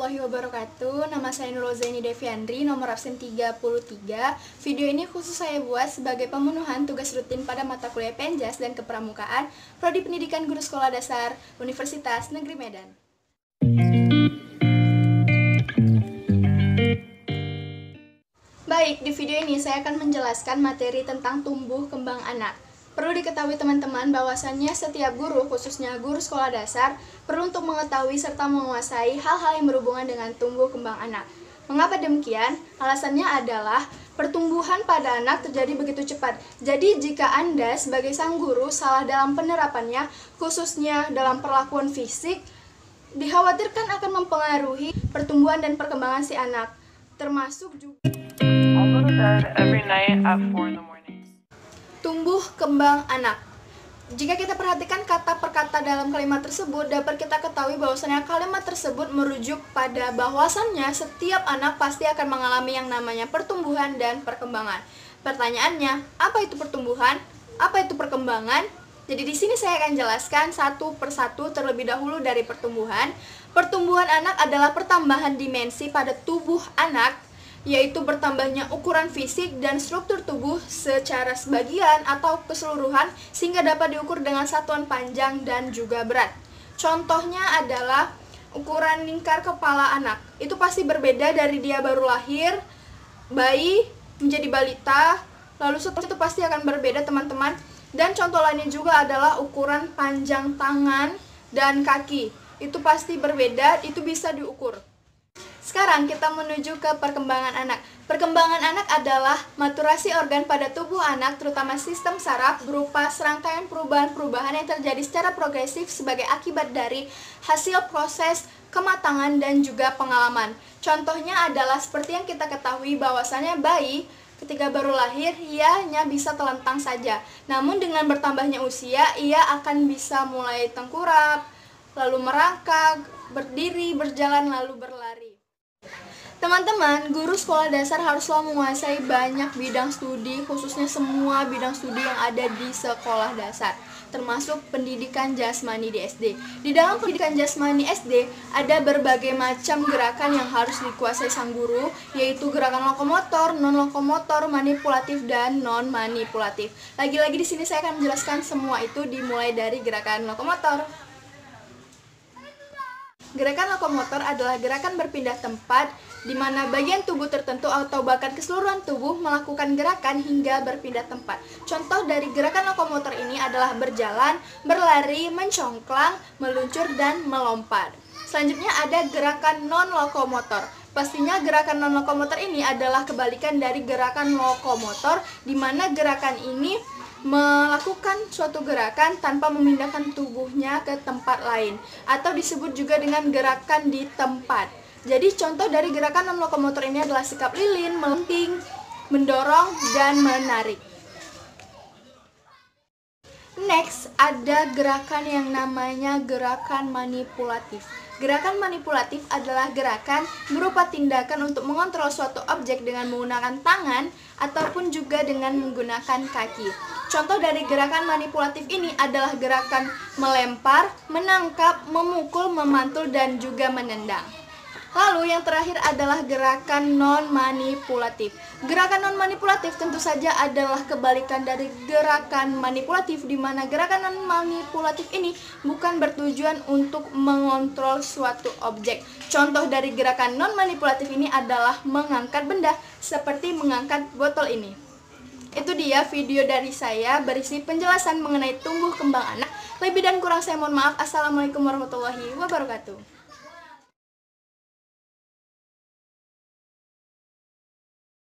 warahmatullahi wabarakatuh. Nama saya Nurul Zaini Deviandri, nomor absen 33. Video ini khusus saya buat sebagai pemenuhan tugas rutin pada mata kuliah Penjas dan Kepramukaan, Prodi Pendidikan Guru Sekolah Dasar, Universitas Negeri Medan. Baik, di video ini saya akan menjelaskan materi tentang tumbuh kembang anak. Perlu diketahui teman-teman bahwasannya setiap guru, khususnya guru sekolah dasar, perlu untuk mengetahui serta menguasai hal-hal yang berhubungan dengan tumbuh kembang anak. Mengapa demikian? Alasannya adalah pertumbuhan pada anak terjadi begitu cepat. Jadi jika Anda sebagai sang guru salah dalam penerapannya, khususnya dalam perlakuan fisik, dikhawatirkan akan mempengaruhi pertumbuhan dan perkembangan si anak, termasuk juga I'll go to bed every night at 4 in the morning. tumbuh kembang anak. Jika kita perhatikan kata per kata dalam kalimat tersebut, dapat kita ketahui bahwasannya kalimat tersebut merujuk pada bahwasannya setiap anak pasti akan mengalami yang namanya pertumbuhan dan perkembangan. Pertanyaannya, apa itu pertumbuhan? Apa itu perkembangan? Jadi di sini saya akan jelaskan satu persatu terlebih dahulu dari pertumbuhan. Pertumbuhan anak adalah pertambahan dimensi pada tubuh anak, yaitu bertambahnya ukuran fisik dan struktur tubuh secara sebagian atau keseluruhan sehingga dapat diukur dengan satuan panjang dan juga berat. Contohnya adalah ukuran lingkar kepala anak. Itu pasti berbeda dari dia baru lahir, bayi, menjadi balita, lalu setelah itu pasti akan berbeda teman-teman. Dan contoh lainnya juga adalah ukuran panjang tangan dan kaki. Itu pasti berbeda, itu bisa diukur. Sekarang kita menuju ke perkembangan anak. Perkembangan anak adalah maturasi organ pada tubuh anak, terutama sistem saraf, berupa serangkaian perubahan-perubahan yang terjadi secara progresif sebagai akibat dari hasil proses kematangan dan juga pengalaman. Contohnya adalah seperti yang kita ketahui bahwasannya bayi ketika baru lahir, ia hanya bisa telentang saja. Namun dengan bertambahnya usia, ia akan bisa mulai tengkurap, lalu merangkak, berdiri, berjalan, lalu berlari. Teman-teman, guru sekolah dasar haruslah menguasai banyak bidang studi, khususnya semua bidang studi yang ada di sekolah dasar, termasuk pendidikan jasmani di SD. Di dalam pendidikan jasmani SD, ada berbagai macam gerakan yang harus dikuasai sang guru, yaitu gerakan lokomotor, non-lokomotor, manipulatif, dan non-manipulatif. Lagi-lagi di sini saya akan menjelaskan semua itu dimulai dari gerakan lokomotor. Gerakan lokomotor adalah gerakan berpindah tempat di mana bagian tubuh tertentu atau bahkan keseluruhan tubuh melakukan gerakan hingga berpindah tempat. Contoh dari gerakan lokomotor ini adalah berjalan, berlari, mencongklang, meluncur, dan melompat. Selanjutnya ada gerakan non-lokomotor. Pastinya gerakan non-lokomotor ini adalah kebalikan dari gerakan lokomotor, di mana gerakan ini melakukan suatu gerakan tanpa memindahkan tubuhnya ke tempat lain, atau disebut juga dengan gerakan di tempat. Jadi contoh dari gerakan non-lokomotor ini adalah sikap lilin, melenting, mendorong, dan menarik. Next, ada gerakan yang namanya gerakan manipulatif. Gerakan manipulatif adalah gerakan berupa tindakan untuk mengontrol suatu objek dengan menggunakan tangan ataupun juga dengan menggunakan kaki. Contoh dari gerakan manipulatif ini adalah gerakan melempar, menangkap, memukul, memantul, dan juga menendang. Lalu yang terakhir adalah gerakan non-manipulatif. Gerakan non-manipulatif tentu saja adalah kebalikan dari gerakan manipulatif, di mana gerakan non-manipulatif ini bukan bertujuan untuk mengontrol suatu objek. Contoh dari gerakan non-manipulatif ini adalah mengangkat benda, seperti mengangkat botol ini. Itu dia video dari saya berisi penjelasan mengenai tumbuh kembang anak. Lebih dan kurang saya mohon maaf. Assalamualaikum warahmatullahi wabarakatuh.